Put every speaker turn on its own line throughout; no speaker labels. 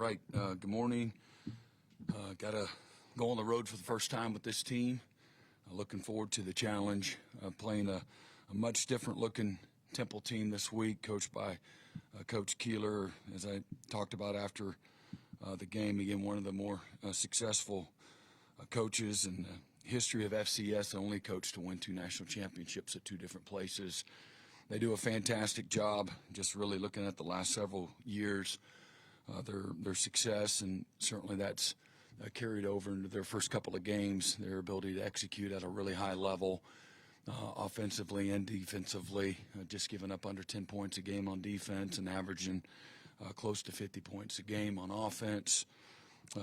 Right. Good morning. Got to go on the road for the first time with this team. Looking forward to the challenge. Playing a much different looking Temple team this week, coached by Coach Keeler, as I talked about after the game. Again, one of the more successful coaches in the history of FCS, the only coach to win 2 national championships at 2 different places. They do a fantastic job. Just really looking at the last several years, their success, and certainly that's carried over into their first couple of games. Their ability to execute at a really high level, offensively and defensively, just giving up under 10 points a game on defense and averaging close to 50 points a game on offense.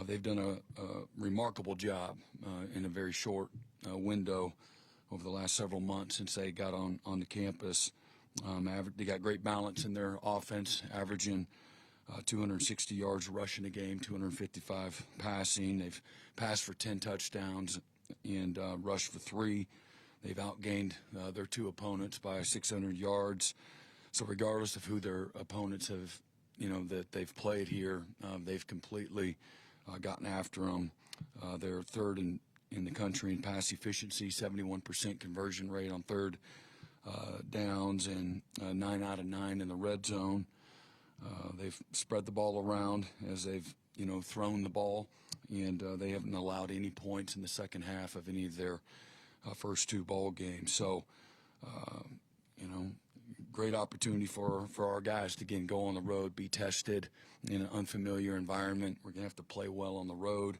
They've done a remarkable job in a very short window over the last several months since they got on the campus. They got great balance in their offense, averaging 260 yards rushing a game, 255 passing. They've passed for 10 touchdowns and rushed for 3. They've outgained their 2 opponents by 600 yards. So regardless of who their opponents have, that they've played here, they've completely gotten after them. They're third in the country in pass efficiency, 71% conversion rate on third downs, and 9 out of 9 in the red zone. They've spread the ball around as they've, thrown the ball, and they haven't allowed any points in the second half of any of their first 2 ball games. So, great opportunity for our guys to, again, go on the road, be tested in an unfamiliar environment. We're going to have to play well on the road.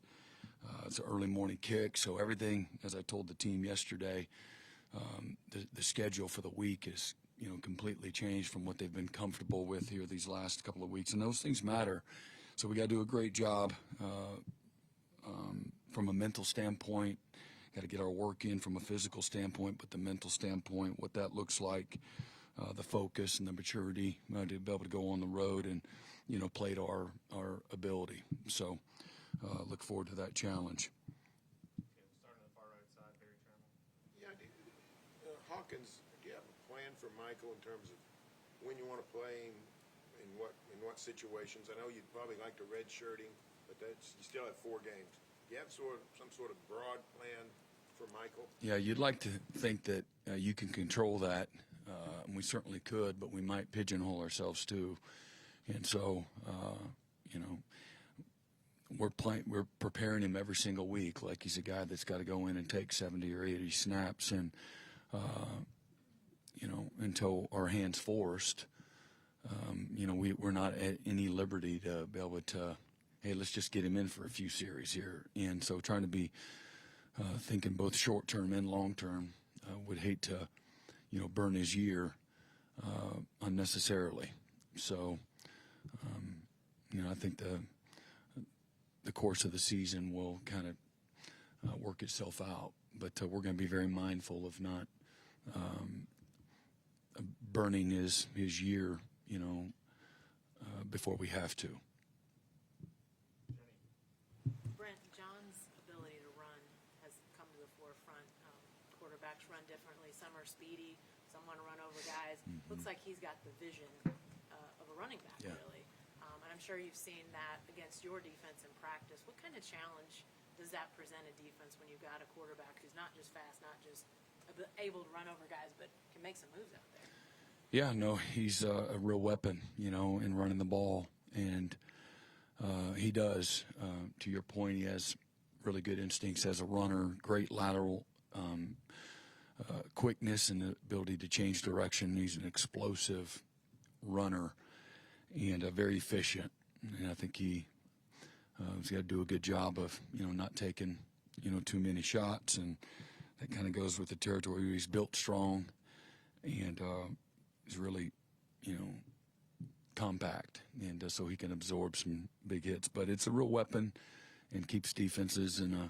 It's an early morning kick, so everything, as I told the team yesterday, the schedule for the week is, completely changed from what they've been comfortable with here these last couple of weeks, and those things matter. So we got to do a great job from a mental standpoint. Got to get our work in from a physical standpoint, but the mental standpoint, what that looks like, the focus and the maturity to be able to go on the road and, play to our ability. So look forward to that challenge.
Okay, we'll start on the far right side, Barry Trammell.
Yeah, Hawkins, do you have a plan for Michael in terms of when you want to play him, in what situations? I know you'd probably like to redshirt him, but you still have 4 games. Do you have some sort of broad plan for Michael?
Yeah, you'd like to think that you can control that, and we certainly could, but we might pigeonhole ourselves too. And so, we're preparing him every single week like he's a guy that's got to go in and take 70 or 80 snaps, and until our hand's forced, we're not at any liberty to be able to, hey, let's just get him in for a few series here. And so trying to be thinking both short-term and long-term, would hate to, burn his year unnecessarily. So, I think the course of the season will kind of work itself out. But we're going to be very mindful of not burning his year, before we have to.
Brent, John's ability to run has come to the forefront. Quarterbacks run differently. Some are speedy. Some want to run over guys.
Mm-hmm.
Looks like he's got the vision of a running back,
Yeah.
really. And I'm sure you've seen that against your defense in practice. What kind of challenge does that present a defense when you've got a quarterback who's not just fast, not just able to run over guys, but can make some moves out there?
Yeah, no, he's a real weapon, in running the ball, and he does. To your point, he has really good instincts as a runner, great lateral quickness and the ability to change direction. He's an explosive runner and very efficient, and I think he's got to do a good job of, not taking, too many shots, and that kind of goes with the territory. He's built strong, and is really, compact, and so he can absorb some big hits. But it's a real weapon and keeps defenses in a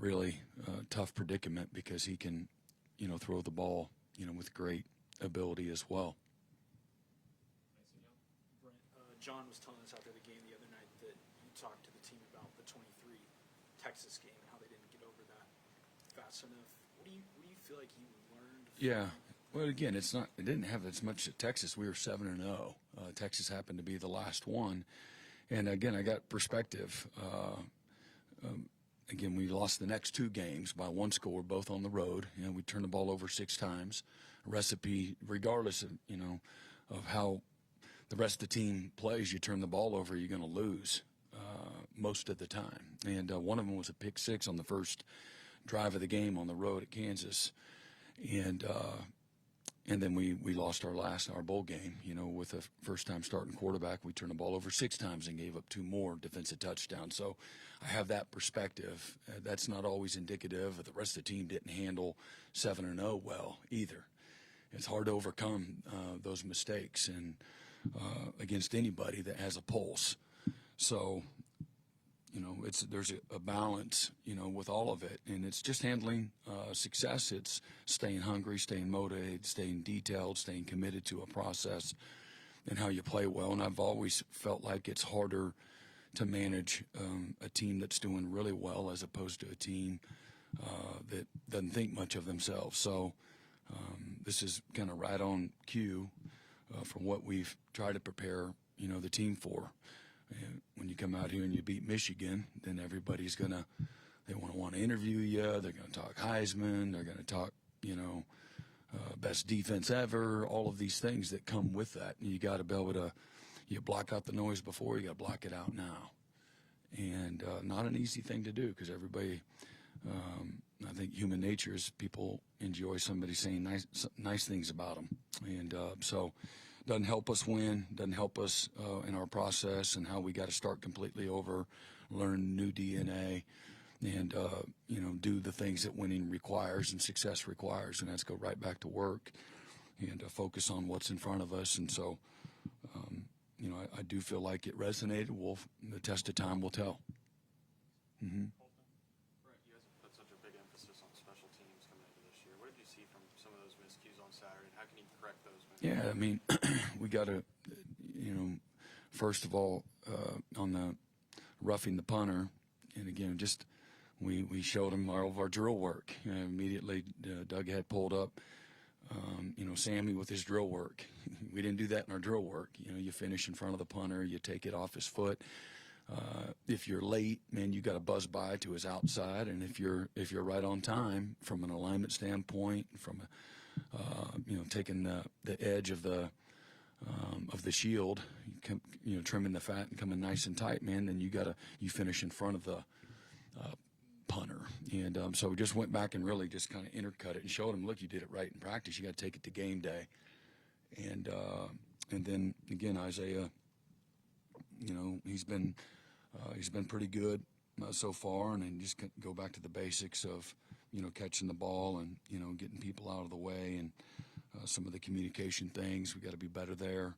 really tough predicament because he can, throw the ball, with great ability as well.
Brent, John was telling us after the game the other night that you talked to the team about the 23 Texas game and how they didn't get over that fast enough. What do you feel like you learned?
Yeah. Well, again, it didn't have as much at Texas. We were 7-0. Texas happened to be the last one, And again, I got perspective. Again, we lost the next 2 games by 1 score, both on the road. You know, we turned the ball over 6 times. A recipe, regardless of, you know, of how the rest of the team plays, you turn the ball over, you're going to lose most of the time. And one of them was a pick 6 on the first drive of the game on the road at Kansas. And then we lost our bowl game, you know, with a first-time starting quarterback. We turned the ball over 6 times and gave up 2 more defensive touchdowns. So I have that perspective. That's not always indicative of the rest of the team didn't handle 7-0 well either. It's hard to overcome those mistakes and against anybody that has a pulse. So, you know, there's a balance, you know, with all of it, and it's just handling success. It's staying hungry, staying motivated, staying detailed, staying committed to a process and how you play well. And I've always felt like it's harder to manage a team that's doing really well as opposed to a team that doesn't think much of themselves. So this is kind of right on cue from what we've tried to prepare, you know, the team for. And when you come out here and you beat Michigan, then everybody's they want to interview you. They're going to talk Heisman. They're going to talk, you know, best defense ever, all of these things that come with that. And you got to be able to, you block out the noise before, you got to block it out now. And not an easy thing to do because everybody, I think human nature is people enjoy somebody saying nice things about them. And so doesn't help us win, doesn't help us in our process and how we got to start completely over, learn new DNA, and, you know, do the things that winning requires and success requires, and that's go right back to work and focus on what's in front of us. And so, you know, I do feel like it resonated. The test of time will tell. Mm-hmm.
Brent, you guys have put such a big emphasis on special teams coming into this year. What did you see from some of those miscues on Saturday, and how can you correct those?
Yeah, I mean, we got to, you know, first of all, on the roughing the punter, and again, just we showed him all of our drill work. Immediately, Doug had pulled up, you know, Sammy with his drill work. We didn't do that in our drill work. You know, you finish in front of the punter, you take it off his foot. If you're late, man, you got to buzz by to his outside, and if you're right on time from an alignment standpoint, from you know, taking the edge of the shield, you know, trimming the fat and coming nice and tight, man, then you finish in front of the punter. And so we just went back and really just kind of intercut it and showed him, look, you did it right in practice. You got to take it to game day. And then again, Isaiah, you know, he's been pretty good so far, and then just go back to the basics of, you know, catching the ball and, you know, getting people out of the way and some of the communication things. We got to be better there.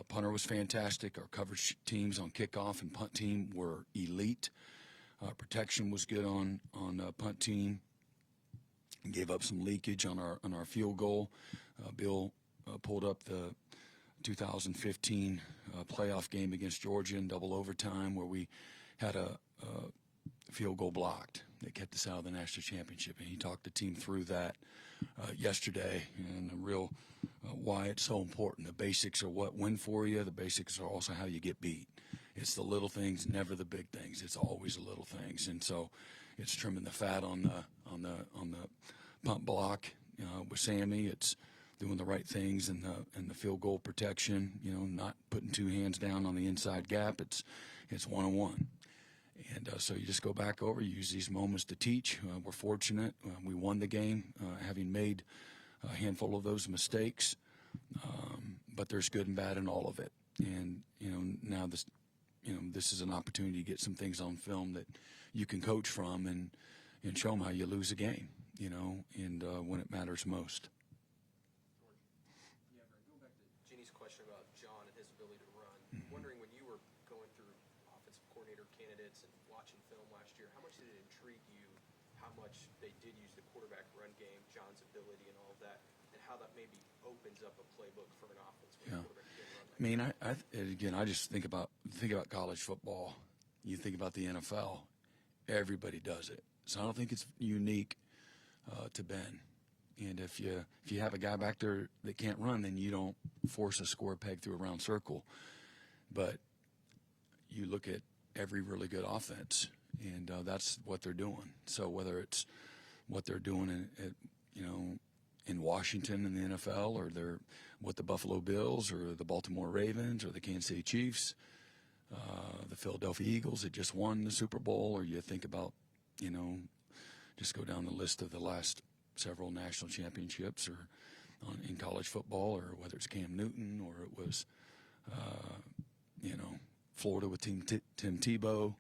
Punter was fantastic. Our coverage teams on kickoff and punt team were elite. Protection was good on punt team. Gave up some leakage on our field goal. Bill pulled up the 2015 playoff game against Georgia in double overtime where we had a field goal blocked that kept us out of the national championship, and he talked the team through that yesterday, and the real why it's so important. The basics are what win for you. The basics are also how you get beat. It's the little things, never the big things. It's always the little things, and so it's trimming the fat on the punt block with Sammy. It's doing the right things in the field goal protection. You know, not putting 2 hands down on the inside gap. It's 1-on-1. And so you just go back over, use these moments to teach. We're fortunate. We won the game, having made a handful of those mistakes. But there's good and bad in all of it. And, you know, now this is an opportunity to get some things on film that you can coach from and show them how you lose a game, you know, and when it matters most.
Yeah, Brent, going back to Jeannie's question about John and his ability to run, wondering when you were going through offensive coordinator candidates and watching film last year, how much did it intrigue you how much they did use the quarterback run game, John's ability and all of that, and how that maybe opens up a playbook for an offense when the quarterback can run like
I mean, again, I just think about college football. You think about the NFL, everybody does it. So I don't think it's unique to Ben. And if you have a guy back there that can't run, then you don't force a square peg through a round circle. But you look at every really good offense, and that's what they're doing. So whether it's what they're doing in Washington in the NFL, or they're with the Buffalo Bills or the Baltimore Ravens or the Kansas City Chiefs, the Philadelphia Eagles that just won the Super Bowl, or you think about, just go down the list of the last several national championships, or in college football, or whether it's Cam Newton, or it was, Florida with Tim Tebow.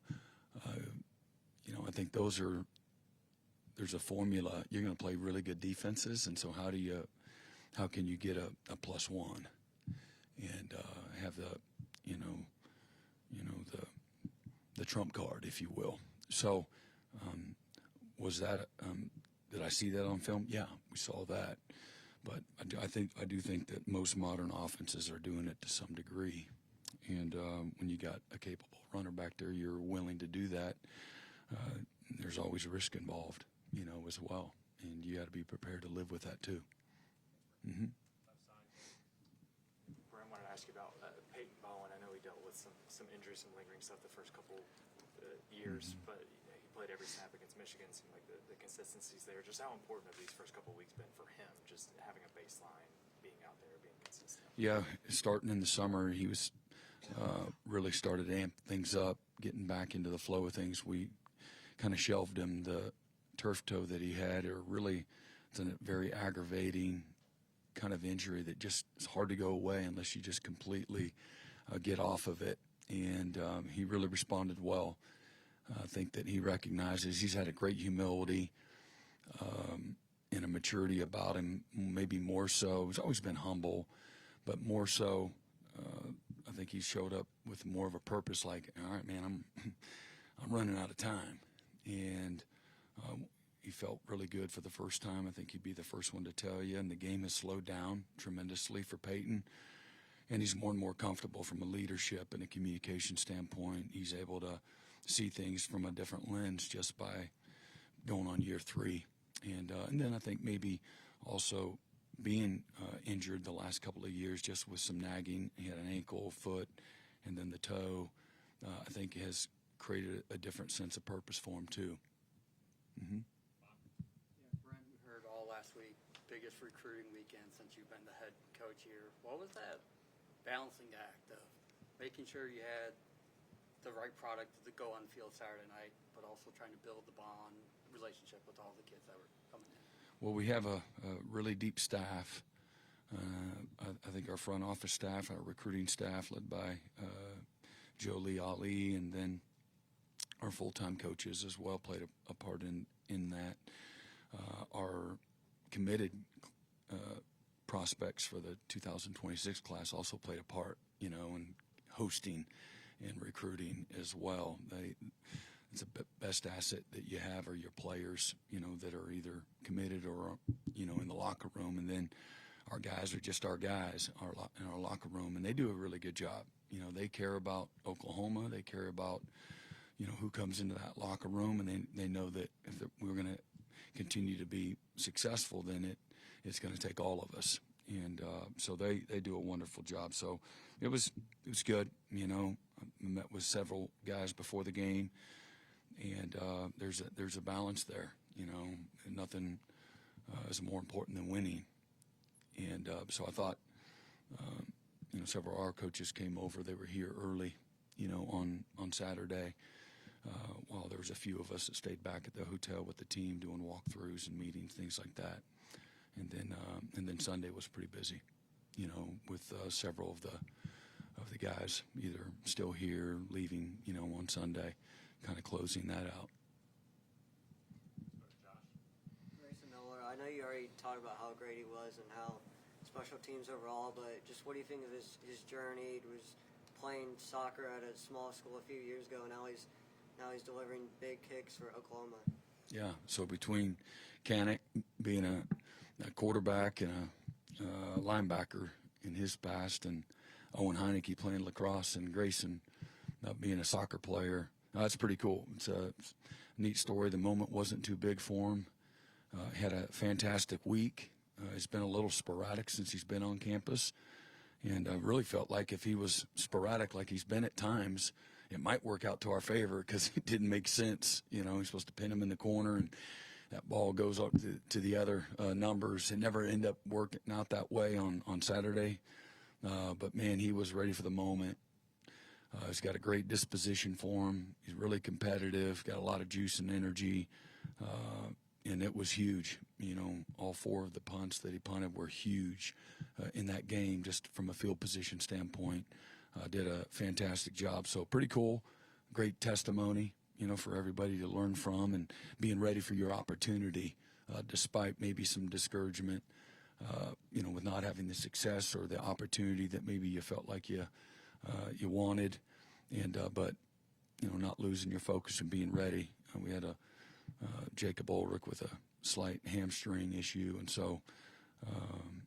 I think there's a formula. You're going to play really good defenses, and so how can you get a +1 and have the trump card, if you will. So was that did I see that on film? Yeah, we saw that. But I do think that most modern offenses are doing it to some degree. And when you got a capable runner back there, you're willing to do that. There's always risk involved, as well. And you got to be prepared to live with that too. Mm-hmm.
Brent, I wanted to ask you about Peyton Bowen. I know he dealt with some injuries, some lingering stuff the first couple years, but he played every snap against Michigan. Seemed like the consistency's there. Just how important have these first couple weeks been for him? Just having a baseline, being out there, being consistent.
Yeah, starting in the summer, he was really started to amp things up, getting back into the flow of things. We kind of shelved him. The turf toe that he had, it's a very aggravating kind of injury that just is hard to go away unless you just completely get off of it. And he really responded well. I think that he recognizes he's had a great humility and a maturity about him, maybe more so. He's always been humble, but more so, I think he showed up with more of a purpose, like, all right, man, I'm running out of time. And he felt really good for the first time. I think he'd be the first one to tell you. And the game has slowed down tremendously for Peyton. And he's more and more comfortable from a leadership and a communication standpoint. He's able to see things from a different lens just by going on year 3. And then I think maybe also being injured the last couple of years just with some nagging. He had an ankle, foot, and then the toe. I think has created a different sense of purpose for him too. Mm-hmm.
Yeah, Brent, we heard all last week, biggest recruiting weekend since you've been the head coach here. What was that balancing act of making sure you had the right product to go on the field Saturday night, but also trying to build the bond relationship with all the kids that were coming in?
Well, we have a really deep staff. I think our front office staff, our recruiting staff, led by Jolie Ali, and then our full-time coaches as well played a part in that. Our committed prospects for the 2026 class also played a part, in hosting and recruiting as well. It's the best asset that you have are your players, that are either committed or, in the locker room. And then our guys are just our guys in our locker room, and they do a really good job. They care about Oklahoma. They care about, who comes into that locker room, and they know that if we're going to continue to be successful, then it's going to take all of us. And so they do a wonderful job. So it was good. I met with several guys before the game, and there's a balance there. Nothing is more important than winning. And so I thought, several of our coaches came over. They were here early, on Saturday. While there was a few of us that stayed back at the hotel with the team doing walkthroughs and meetings, things like that. And then Sunday was pretty busy, with several of the guys either still here, leaving, on Sunday, kind of closing that out.
Grayson Miller, I know you already talked about how great he was and how special teams overall, but just what do you think of his journey? He was playing soccer at a small school a few years ago, and now he's delivering big kicks for Oklahoma. Yeah,
so between Kanek being a quarterback and a linebacker in his past, and Owen Heineke playing lacrosse, and Grayson being a soccer player, that's pretty cool. It's a neat story. The moment wasn't too big for him. Had a fantastic week. It's been a little sporadic since he's been on campus, and I really felt like if he was sporadic like he's been at times, it might work out to our favor because it didn't make sense. You know, he's supposed to pin him in the corner, and that ball goes up to the other numbers. It never ended up working out that way on Saturday. But, man, he was ready for the moment. He's got a great disposition for him. He's really competitive, got a lot of juice and energy, and it was huge. You know, all 4 of the punts that he punted were huge in that game, just from a field position standpoint. Did a fantastic job. So pretty cool, great testimony, you know, for everybody to learn from, and being ready for your opportunity, despite maybe some discouragement, you know, with not having the success or the opportunity that maybe you felt like you wanted, and but you know, not losing your focus and being ready. We had a Jacob Ulrich with a slight hamstring issue, and so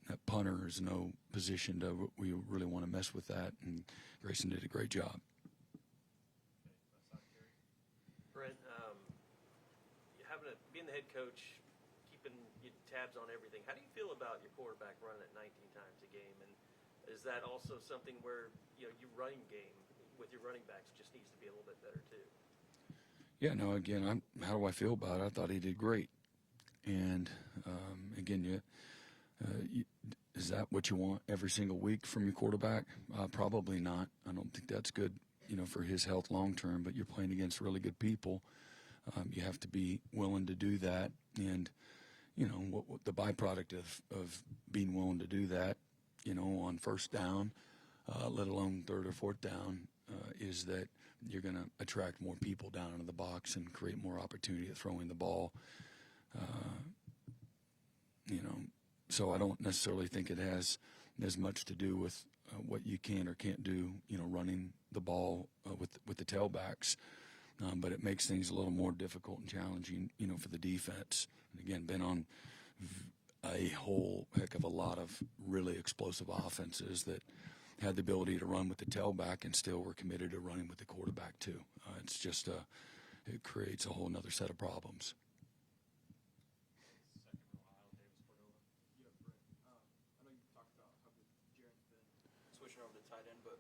that punter is no position to we really want to mess with that. And Grayson did a great job.
Brent, being the head coach, keeping tabs on everything. How do you feel about your quarterback running it 19 times a game? And is that also something where, you know, your running game with your running backs just needs to be a little bit better too? Yeah, no, again,
How do I feel about it? I thought he did great. And again, is that what you want every single week from your quarterback? Probably not. I don't think that's good, you know, for his health long term. But you're playing against really good people. You have to be willing to do that. And you know what the byproduct of being willing to do that, you know, on first down, let alone third or fourth down, is that you're going to attract more people down into the box and create more opportunity at throwing the ball. You know, so I don't necessarily think it has as much to do with what you can or can't do, you know, running the ball with the tailbacks. But it makes things a little more difficult and challenging, you know, for the defense. And again, been on a whole heck of a lot of really explosive offenses that had the ability to run with the tailback and still were committed to running with the quarterback too. It's just it creates a whole nother set of problems.
Switching over to tight end, but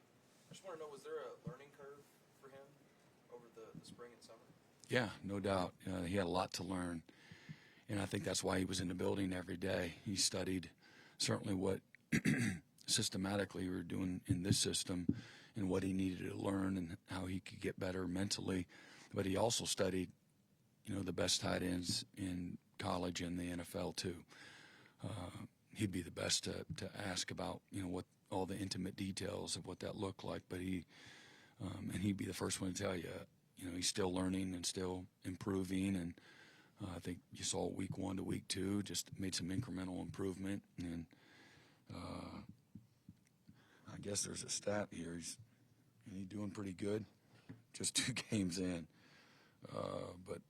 I just want to know, was there a learning curve for him over the spring and summer?
Yeah, no doubt. He had a lot to learn, and I think that's why he was in the building every day. He studied certainly what systematically we were doing in this system and what he needed to learn and how he could get better mentally. But he also studied, you know, the best tight ends in college and the NFL too. He'd be the best to ask about, you know, what all the intimate details of what that looked like. But and he'd be the first one to tell you, you know, he's still learning and still improving. And I think you saw week 1 to week 2 just made some incremental improvement. And I guess there's a stat here. He's doing pretty good, just 2 games in. But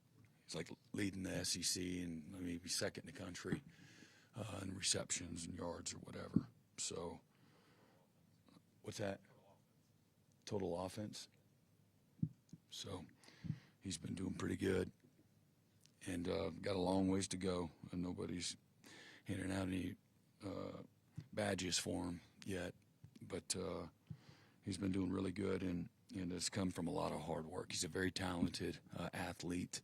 he's like leading the SEC and maybe second in the country in receptions and yards or whatever. So, what's that? Total offense. So, he's been doing pretty good, and got a long ways to go. And nobody's handing out any badges for him yet, but he's been doing really good, and it's come from a lot of hard work. He's a very talented athlete,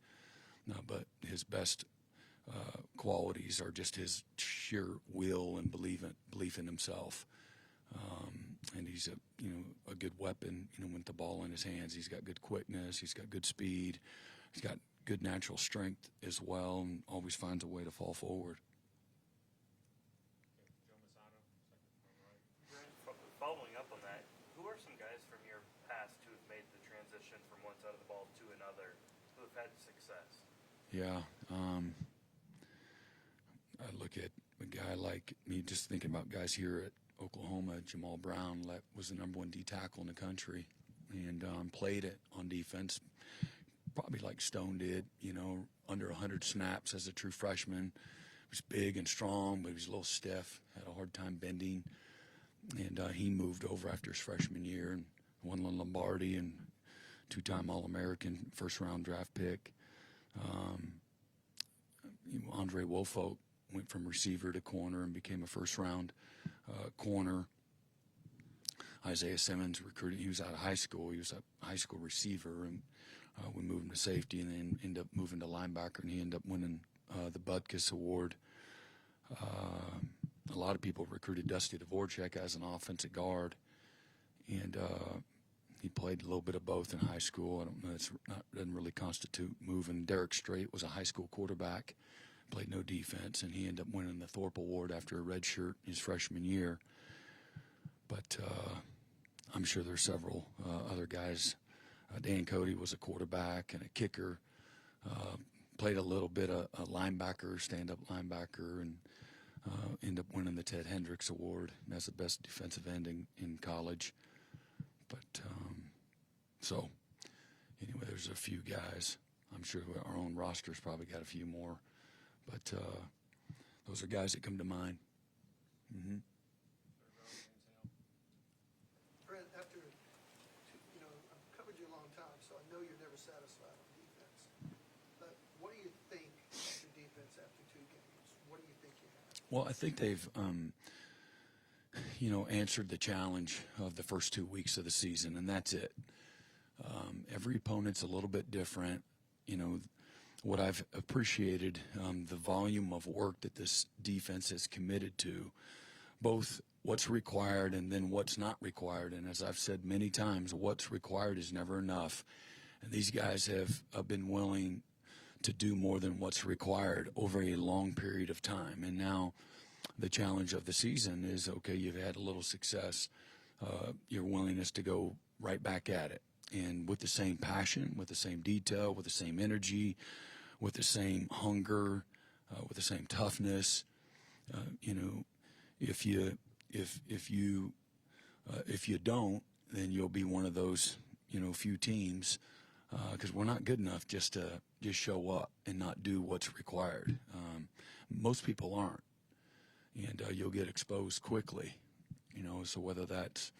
but his best qualities are just his sheer will and belief in himself. And he's a good weapon, you know, with the ball in his hands. He's got good quickness. He's got good speed. He's got good natural strength as well, and always finds a way to fall forward.
Following up on that, who are some guys from your past who have made the transition from one side of the ball to another, who have had success?
Yeah. I look at a guy like me, just thinking about guys here at Oklahoma. Jamal Brown was the number 1 D tackle in the country, and played it on defense, probably like Stone did, you know, under 100 snaps as a true freshman. He was big and strong, but he was a little stiff, had a hard time bending. And he moved over after his freshman year and won the Lombardi and 2-time All-American, first-round draft pick. Andre Wofolk went from receiver to corner and became a first-round corner. Isaiah Simmons recruited. He was out of high school. He was a high school receiver, and we moved him to safety, and then ended up moving to linebacker, and he ended up winning the Butkus Award. A lot of people recruited Dusty Dvorak as an offensive guard, and he played a little bit of both in high school. I don't know, doesn't really constitute moving. Derek Strait was a high school quarterback, played no defense, and he ended up winning the Thorpe Award after a red shirt his freshman year. But I'm sure there's several other guys. Dan Cody was a quarterback and a kicker. Played a little bit of a linebacker, stand-up linebacker, and ended up winning the Ted Hendricks Award as the best defensive end in college. But so anyway, there's a few guys. I'm sure our own roster's probably got a few more, but those are guys that come to mind. Mm-hmm.
Brent, after, I've covered you a long time, so I know you're never satisfied on defense. But what do you think of your defense after 2 games? What do you think you have?
Well, I think they've, answered the challenge of the first 2 weeks of the season, and that's it. Every opponent's a little bit different. What I've appreciated, the volume of work that this defense has committed to, both what's required and then what's not required. And as I've said many times, what's required is never enough. And these guys have been willing to do more than what's required over a long period of time. And now the challenge of the season is, okay, you've had a little success, your willingness to go right back at it. And with the same passion, with the same detail, with the same energy, with the same hunger, with the same toughness. If you don't, then you'll be one of those few teams, because we're not good enough just to show up and not do what's required. Most people aren't, and you'll get exposed quickly. So whether that's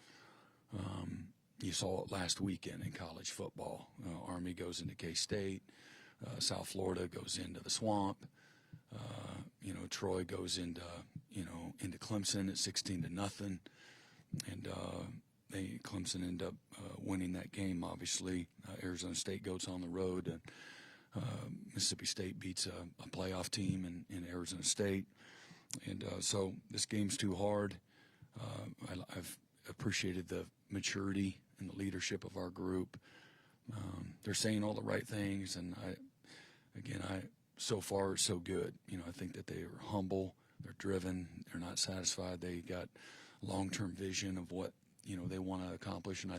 you saw it last weekend in college football. Army goes into K-State. South Florida goes into the swamp. Troy goes into Clemson at 16-0, and Clemson end up winning that game. Obviously, Arizona State goes on the road, and Mississippi State beats a playoff team in Arizona State, and so this game's too hard. I've appreciated the maturity and the leadership of our group. They're saying all the right things, and so far so good. I think that they are humble, they're driven, they're not satisfied. They got long-term vision of what they want to accomplish, and I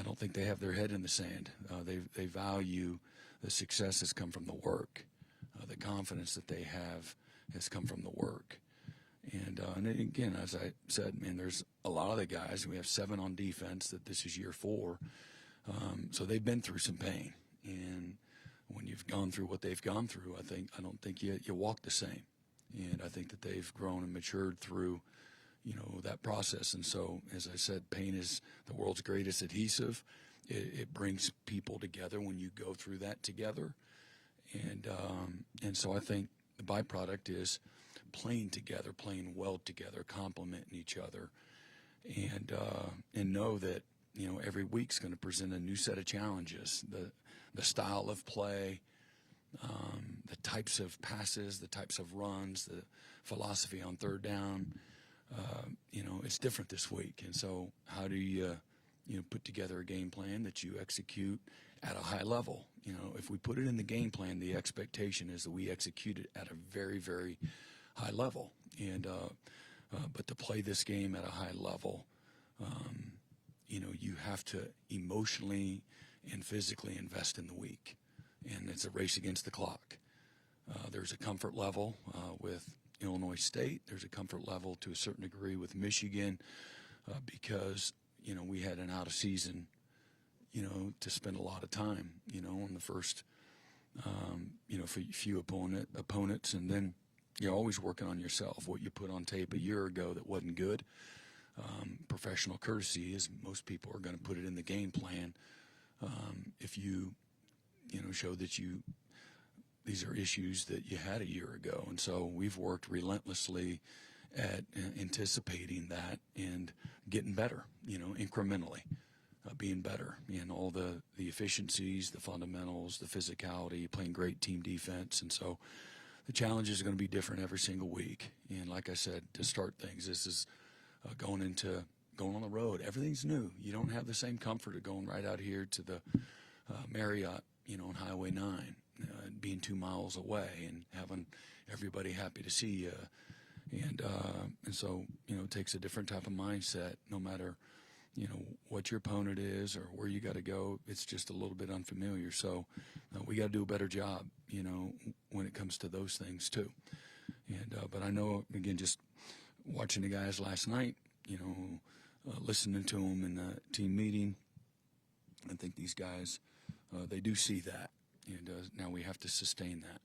don't think they have their head in the sand. They value the success has come from the work. The confidence that they have has come from the work. And again, as I said, there's a lot of the guys. We have 7 on defense that this is year 4. So they've been through some pain. And when you've gone through what they've gone through, I don't think you walk the same. And I think that they've grown and matured through, that process. And so, as I said, pain is the world's greatest adhesive. It brings people together when you go through that together. And so I think the byproduct is playing together, playing well together, complementing each other, and know that every week's going to present a new set of challenges. The style of play, the types of passes, the types of runs, the philosophy on third down. It's different this week, and so how do you put together a game plan that you execute at a high level? If we put it in the game plan, the expectation is that we execute it at a very, very high level. And but to play this game at a high level, you have to emotionally and physically invest in the week, and it's a race against the clock. There's a comfort level with Illinois State. There's a comfort level to a certain degree with Michigan because we had an out of season to spend a lot of time on the first few opponents, and then you're always working on yourself. What you put on tape a year ago that wasn't good. Professional courtesy is most people are going to put it in the game plan. If you show that these are issues that you had a year ago. And so we've worked relentlessly at anticipating that and getting better, incrementally. being better in all the efficiencies, the fundamentals, the physicality, playing great team defense. And so the challenges are going to be different every single week. And like I said, to start things, this is going on the road. Everything's new. You don't have the same comfort of going right out here to the Marriott, on Highway 9, being 2 miles away and having everybody happy to see you. And so, it takes a different type of mindset no matter, what your opponent is or where you got to go. It's just a little bit unfamiliar. So we got to do a better job, when it comes to those things too. And but I know, again, just watching the guys last night, listening to them in the team meeting, I think these guys, they do see that. And now we have to sustain that.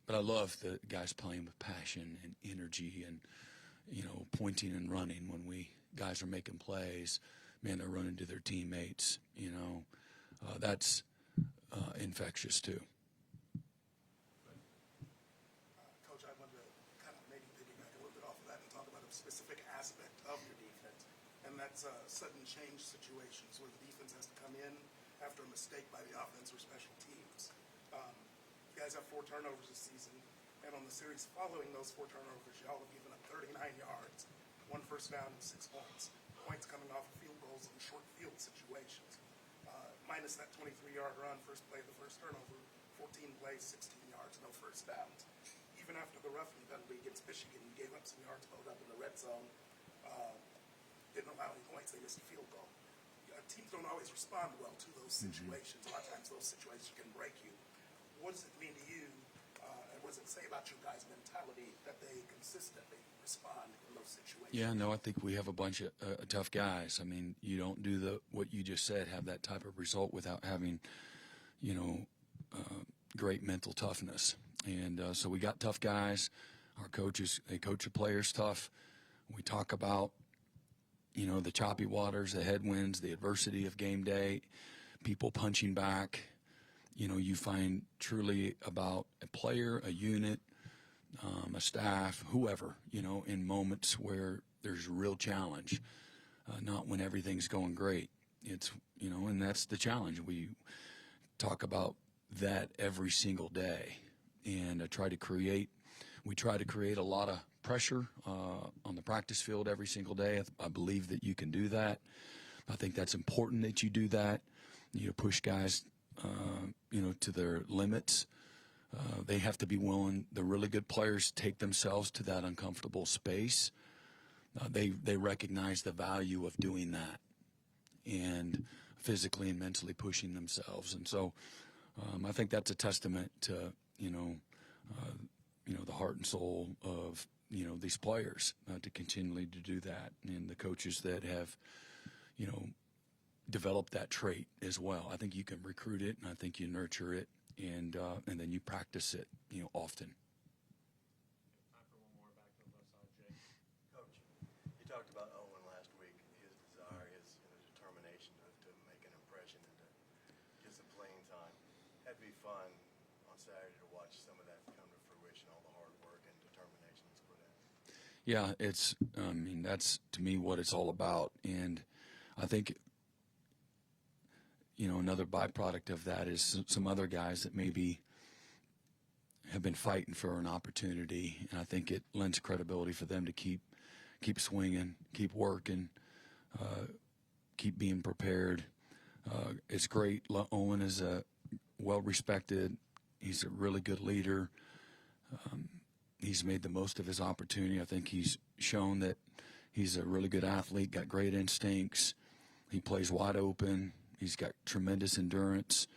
But I love the guys playing with passion and energy and, pointing and running when guys are making plays. Man, they're running to their teammates. That's infectious too.
Coach, I wanted to kind of maybe piggyback a little bit off of that and talk about a specific aspect of your defense, and that's sudden change situations where the defense has to come in after a mistake by the offense or special teams. You guys have 4 turnovers this season, and on the series following those 4 turnovers, y'all have given up 39 yards, 1 first down, and 6 points. Points coming off of field goals and short field situations. Minus that 23-yard run, first play of the first turnover, 14 plays, 16 yards, no first downs. Even after the roughing penalty against Michigan, you gave up some yards, pulled up in the red zone, didn't allow any points, they missed a field goal. Teams don't always respond well to those situations. A lot of times those situations can break you. What does it mean to you, and what does it say about your guys' mentality that they consistently respond in those situations?
Yeah, no, I think we have a bunch of tough guys. I mean, you don't do what you just said, have that type of result without having, great mental toughness. And so we got tough guys. Our coaches, they coach the players tough. We talk about, the choppy waters, the headwinds, the adversity of game day, people punching back. You find truly about a player, a unit, a staff, whoever, in moments where there's real challenge, not when everything's going great. It's, and that's the challenge. We talk about that every single day, and we try to create a lot of pressure on the practice field every single day. I believe that you can do that. I think that's important that you do that. You push guys, to their limits. They have to be willing. The really good players take themselves to that uncomfortable space. They recognize the value of doing that, and physically and mentally pushing themselves. And so, I think that's a testament to the heart and soul of these players to continually to do that, and the coaches that have developed that trait as well. I think you can recruit it, and I think you nurture it, and then you practice it often.
Time for one more. Back to the left side, Jake. Coach, you talked about Owen last week, his desire, his determination to make an impression and to get some playing time. Had to be fun on Saturday to watch some of that come to fruition, all the hard work and determination he's put in.
Yeah, that's to me what it's all about. And I think, another byproduct of that is some other guys that maybe have been fighting for an opportunity. And I think it lends credibility for them to keep swinging, keep working, keep being prepared. It's great. Owen is a well-respected. He's a really good leader. He's made the most of his opportunity. I think he's shown that he's a really good athlete, got great instincts. He plays wide open. He's got tremendous endurance.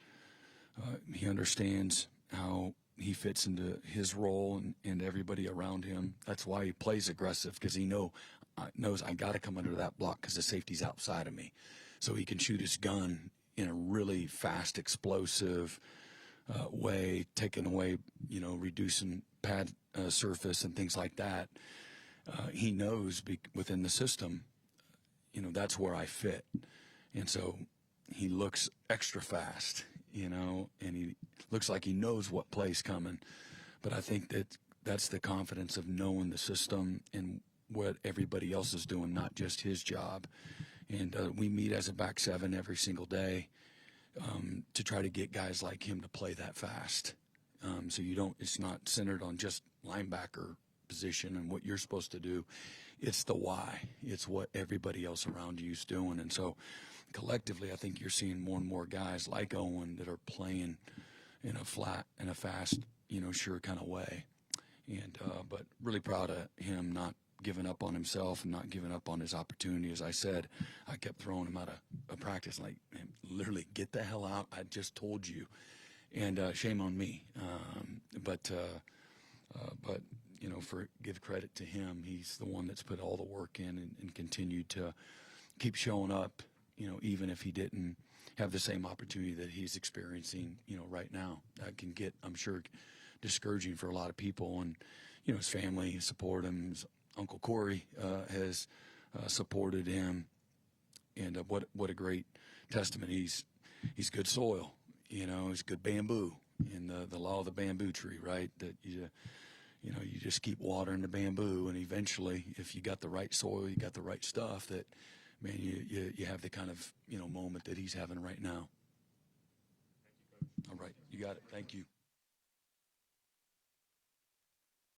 He understands how he fits into his role and everybody around him. That's why he plays aggressive, because he knows I got to come under that block because the safety's outside of me. So he can shoot his gun in a really fast, explosive way, taking away, reducing pad surface and things like that. He knows within the system, that's where I fit. And so he looks extra fast, and he looks like he knows what play's coming. But I think that's the confidence of knowing the system and what everybody else is doing, not just his job. And we meet as a back seven every single day to try to get guys like him to play that fast. So it's not centered on just linebacker position and what you're supposed to do. It's the why. It's what everybody else around you is doing. And so collectively, I think you're seeing more and more guys like Owen that are playing in a fast, sure kind of way. And but really proud of him not giving up on himself and not giving up on his opportunity. As I said, I kept throwing him out of practice, like, man, literally, get the hell out. I just told you. And shame on me. But give credit to him. He's the one that's put all the work in and continued to keep showing up, even if he didn't have the same opportunity that he's experiencing, right now. That can get, I'm sure, discouraging for a lot of people. And, his family support him. His Uncle Corey has supported him. And what a great testament. He's good soil, he's good bamboo. And the law of the bamboo tree, right? That you just keep watering the bamboo, and eventually, if you got the right soil, you got the right stuff, that, man, you have the kind of, moment that he's having right now. All right, you got it. Thank you.